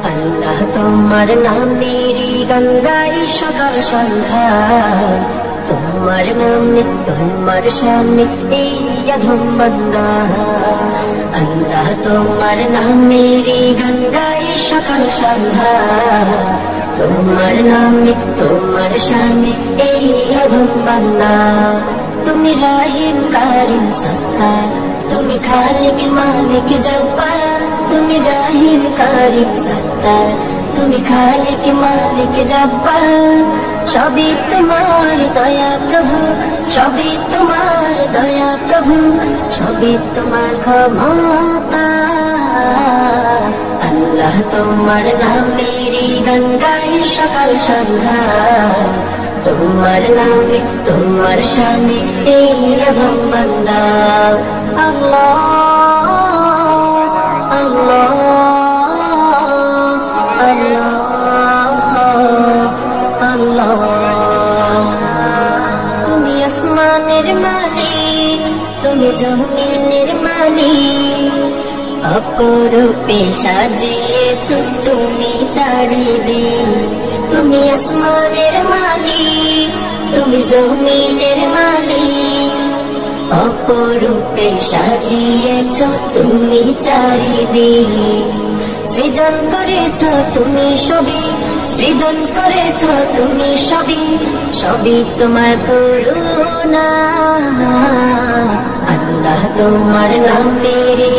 আল্লাহ তোমার নামেরই গঙ্গাই সকাল সন্ধ্যা, তোমার নামে তোমার সামনে এই অধম বান্দা। আল্লাহ তোমার নামেরই গঙ্গাই সকাল সন্ধ্যা, তোমার নামে তোমার সামনে এই অধম বান্দা। তুমি রাহিম কারিম সত্তার, তুমি খালিক মালিক জব্বার। তুমি রাহিম কারিম সত্তার, তুমি খালিক মালিক জব্বার। সবই তোমার দয়া প্রভু, সবই তোমার দয়া প্রভু, সবই তোমার ক্ষমতা। আল্লাহ তোমার নামেরই গঙ্গাই সকাল সন্ধ্যা, তোমার নামে তোমার শানে এই অধম বান্দা। আল্লাহ আল্লাহ আল্লাহ আল্লাহ। তুমি আসমানের মালিক, তুমি জমিনের মালিক, অপরূপে সাজিয়েছ তুমি চারিদিক। তুমি আসমানের মালিক, তুমি জমিনের মালিক, অপরূপে সাজিয়েছ তুমি চারিদিক। সৃজন করেছ তুমি সবই, সৃজন করেছ তুমি সবই, সবই তোমার করুণা। আল্লাহ তোমার নামেরই